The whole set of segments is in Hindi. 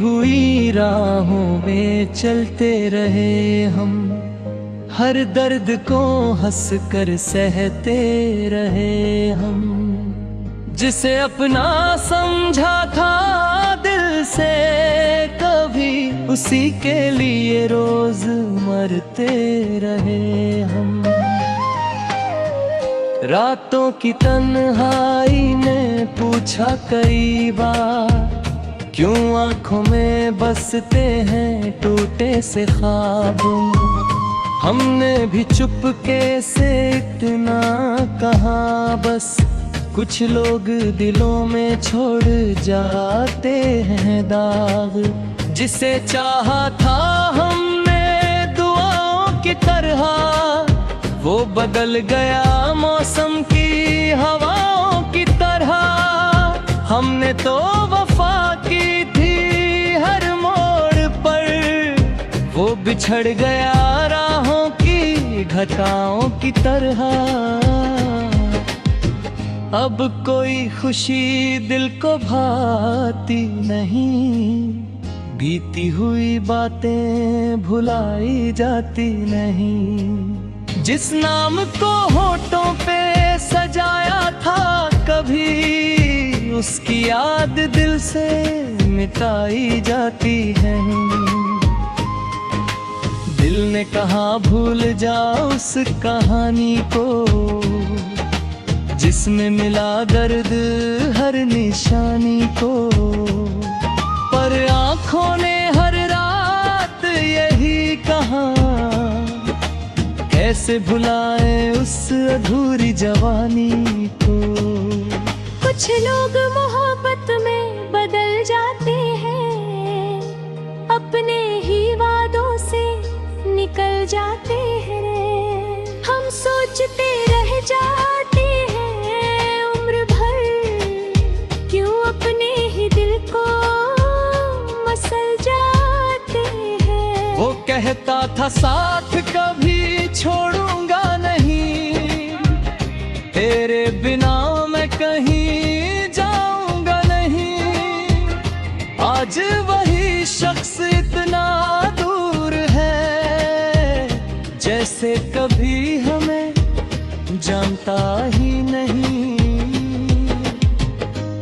हुई राहों में चलते रहे हम, हर दर्द को हंस कर सहते रहे हम। जिसे अपना समझा था दिल से कभी, उसी के लिए रोज मरते रहे हम। रातों की तन्हाई ने पूछा कई बार, क्यों आंखों में बसते हैं टूटे से ख्वाब। हमने भी चुपके से इतना कहा बस, कुछ लोग दिलों में छोड़ जाते हैं दाग। जिसे चाहा था हमने दुआओं की तरह, वो बदल गया मौसम की हवाओं की तरह। हमने तो वफा की थी हर मोड़ पर, वो बिछड़ गया राहों की घटाओं की तरह। अब कोई खुशी दिल को भाती नहीं, बीती हुई बातें भुलाई जाती नहीं। जिस नाम को होठों पे सजाया था कभी, उसकी याद दिल से मिटाई जाती है। दिल ने कहा भूल जा उस कहानी को, जिसमें मिला दर्द हर निशानी को। पर आँखों ने हर रात यही कहा, कैसे भुलाए उस अधूरी जवानी को। कुछ लोग मोहब्बत में बदल जाते हैं, अपने ही वादों से निकल जाते हैं। हम सोचते रह जाते हैं उम्र भर, क्यों अपने ही दिल को मसल जाते हैं। वो कहता था साथ कभी छोड़ूंगा नहीं, तेरे बिना मैं कहीं जाऊंगा नहीं। आज वही शख्स इतना दूर है, जैसे कभी हमें जानता ही नहीं।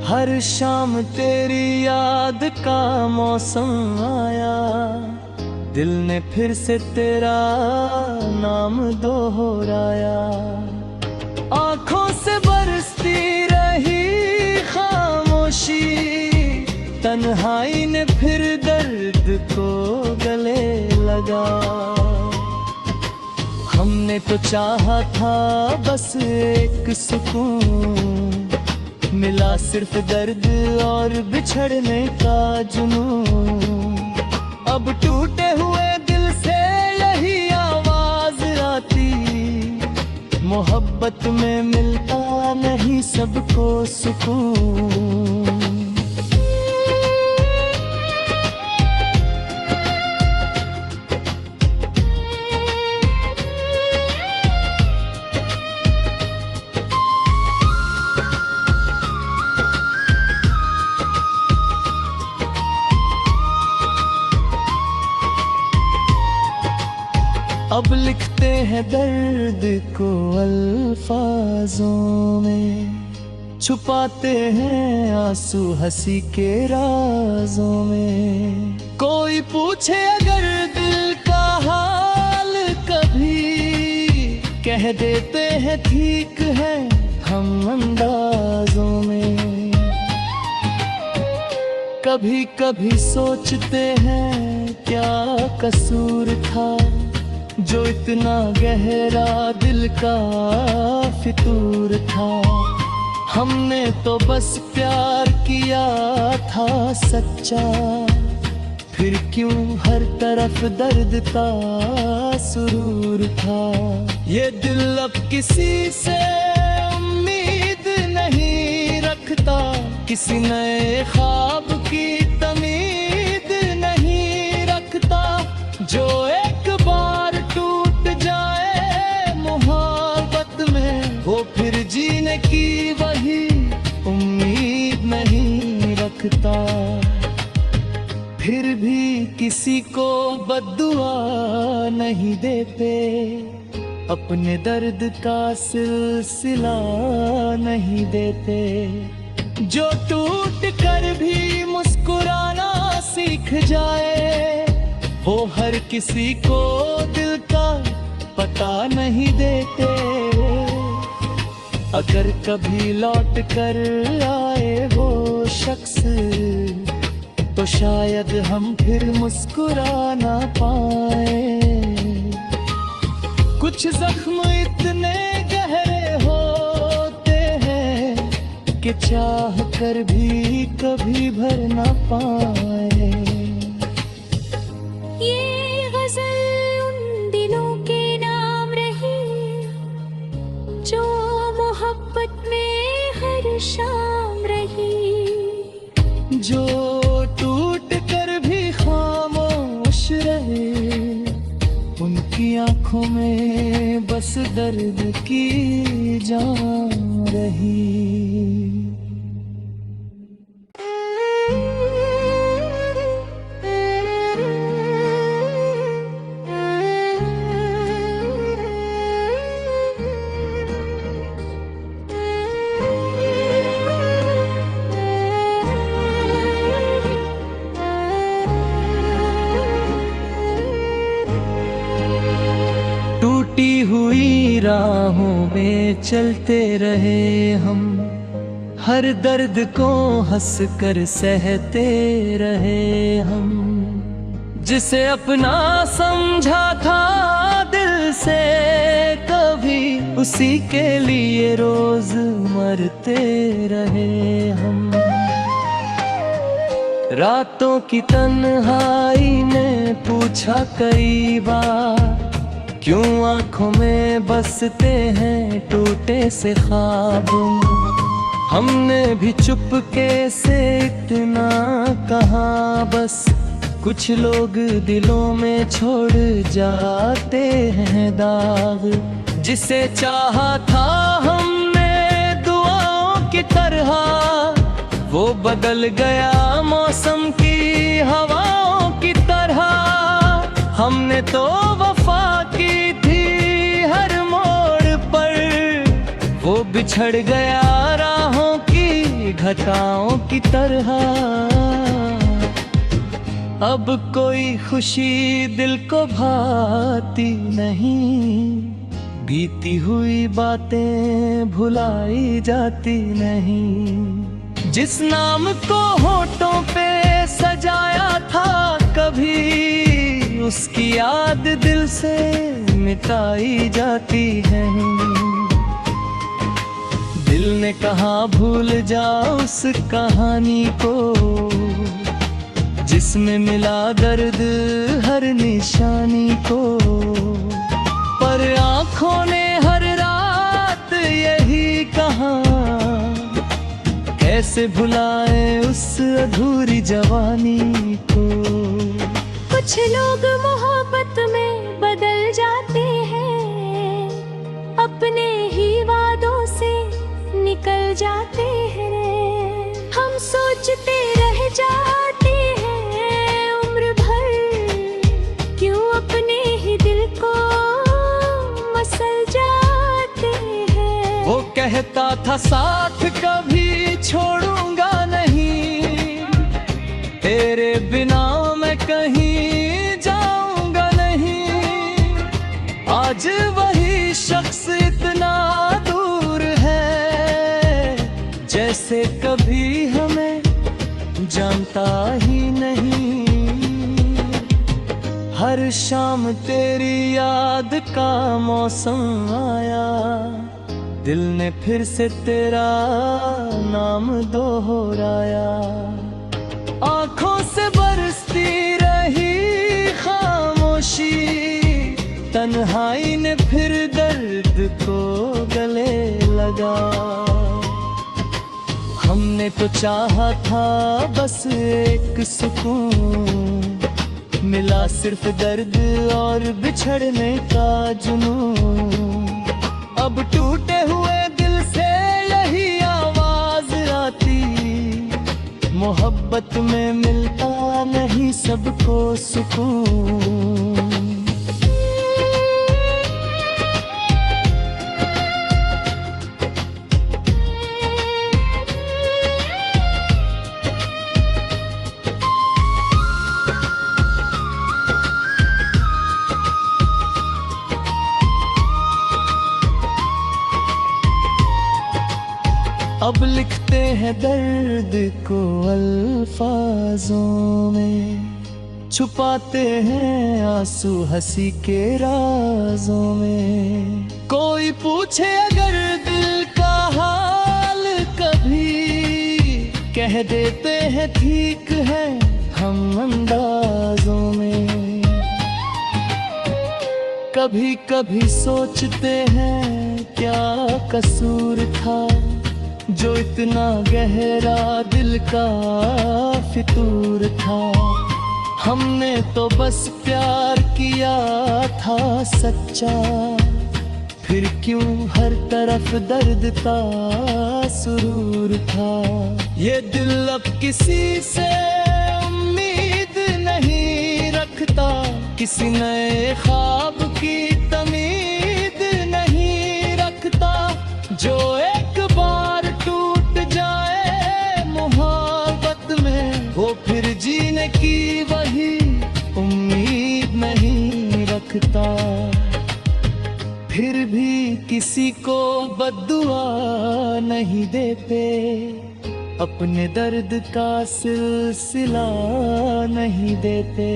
हर शाम तेरी याद का मौसम आया, दिल ने फिर से तेरा नाम दोहराया। आँखों से बरसती रही खामोशी, तन्हाई ने फिर दर्द को गले लगा। हमने तो चाहा था बस एक सुकून, मिला सिर्फ दर्द और बिछड़ने का जुनून। अब टूटे हुए दिल से यही आवाज आती, मोहब्बत में मिलता नहीं सबको सुकून। अब लिखते हैं दर्द को अल्फाजों में, छुपाते हैं आंसू हंसी के राजों में। कोई पूछे अगर दिल का हाल कभी, कह देते हैं ठीक है हम अंदाजों में। कभी कभी सोचते हैं क्या कसूर था, जो इतना गहरा दिल का फितूर था। हमने तो बस प्यार किया था सच्चा, फिर क्यों हर तरफ दर्द का सुरूर था। ये दिल अब किसी से उम्मीद नहीं रखता, किसी नए ख्वाब की तमीद नहीं रखता। जो एक बार टूट जाए मोहब्बत में, वो फिर जीने की वही उम्मीद नहीं रखता। फिर भी किसी को बद्दुआ नहीं देते, अपने दर्द का सिलसिला नहीं देते। जो टूट कर भी मुस्कुराना सीख जाए, वो हर किसी को दिल का पता नहीं देते। अगर कभी लौट कर आए वो शख्स, तो शायद हम फिर मुस्कुरा ना पाए। कुछ जख्म इतने गहरे होते हैं कि चाह कर भी कभी भर ना पाए। ये गजल उन दिलों के नाम रही जो मोहब्बत में हर शाम रही, जो टूट कर भी खामोश रहे, उनकी आंखों में बस दर्द की जान रही। टूटी हुई राहों में चलते रहे हम, हर दर्द को हंस कर सहते रहे हम। जिसे अपना समझा था दिल से कभी, उसी के लिए रोज मरते रहे हम। रातों की तन्हाई ने पूछा कई बार, क्यों आंखों में बसते हैं टूटे से ख्वाब। हमने भी चुपके से इतना कहा बस, कुछ लोग दिलों में छोड़ जाते हैं दाग। जिसे चाहा था हमने दुआओं की तरह, वो बदल गया मौसम की हवाओं की तरह। हमने तो वफा की थी हर मोड़ पर, वो बिछड़ गया राहों की घटाओं की तरह। अब कोई खुशी दिल को भाती नहीं, बीती हुई बातें भुलाई जाती नहीं। जिस नाम को होठों पे सजाया था कभी, उसकी याद दिल से मिटाई जाती है। दिल ने कहा भूल जा उस कहानी को, जिसमें मिला दर्द हर निशानी को। पर आँखों ने हर रात यही कहा, कैसे भुलाए उस अधूरी जवानी को। कुछ लोग मोहब्बत में बदल जाते हैं, अपने ही वादों से निकल जाते हैं। हम सोचते रह जाते हैं उम्र भर, क्यों अपने ही दिल को मसल जाते हैं। वो कहता था साथ कभी छोड़ूंगा नहीं, तेरे बिना मैं कहीं जाऊंगा नहीं। आज वही शख्स इतना दूर है, जैसे कभी हमें जानता ही नहीं। हर शाम तेरी याद का मौसम आया, दिल ने फिर से तेरा नाम दोहराया। आँखों से बरसती रही खामोशी, तन्हाई ने फिर दर्द को गले लगा। हमने तो चाहा था बस एक सुकून, मिला सिर्फ दर्द और बिछड़ने का जुनून। अब टूटे हुए दिल से यही आवाज आती, मोहब्बत में मिलता नहीं सबको सुकून। अब लिखते हैं दर्द को अल्फाजों में, छुपाते हैं आंसू हंसी के राजों में। कोई पूछे अगर दिल का हाल कभी, कह देते हैं ठीक है हम अंदाजों में। कभी कभी सोचते हैं क्या कसूर था, जो इतना गहरा दिल का फितूर था। हमने तो बस प्यार किया था सच्चा, फिर क्यों हर तरफ दर्द का सुरूर था। ये दिल अब किसी से उम्मीद नहीं रखता, किसी नए ख्वाब की तमीद नहीं रखता। जो एक बार टूट जाए मोहब्बत में, वो फिर जीने की वही उम्मीद नहीं रखता। फिर भी किसी को बद्दुआ नहीं देते, अपने दर्द का सिलसिला नहीं देते।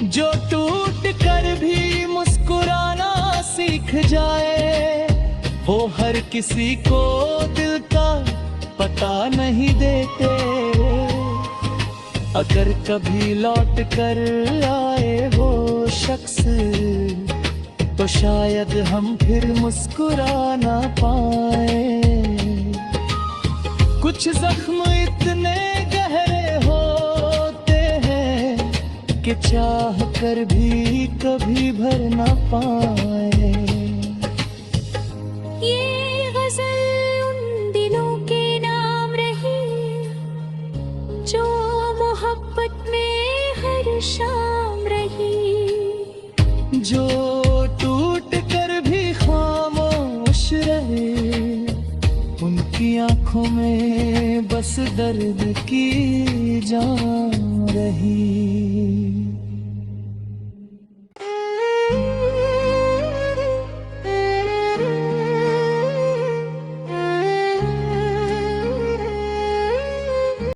जो टूट कर भी मुस्कुराना सीख जाए, वो हर किसी को दिल का पता नहीं देते। अगर कभी लौट कर आए वो शख्स, तो शायद हम फिर मुस्कुरा ना पाए। कुछ जख्म इतने गहरे होते हैं कि चाह कर भी कभी भर ना पाए। ये गजल उन दिलों के नाम रही, जो मोहब्बत में हर शाम रही। जो टूट कर भी खामोश रहे, उनकी आंखों में बस दर्द की जान रही।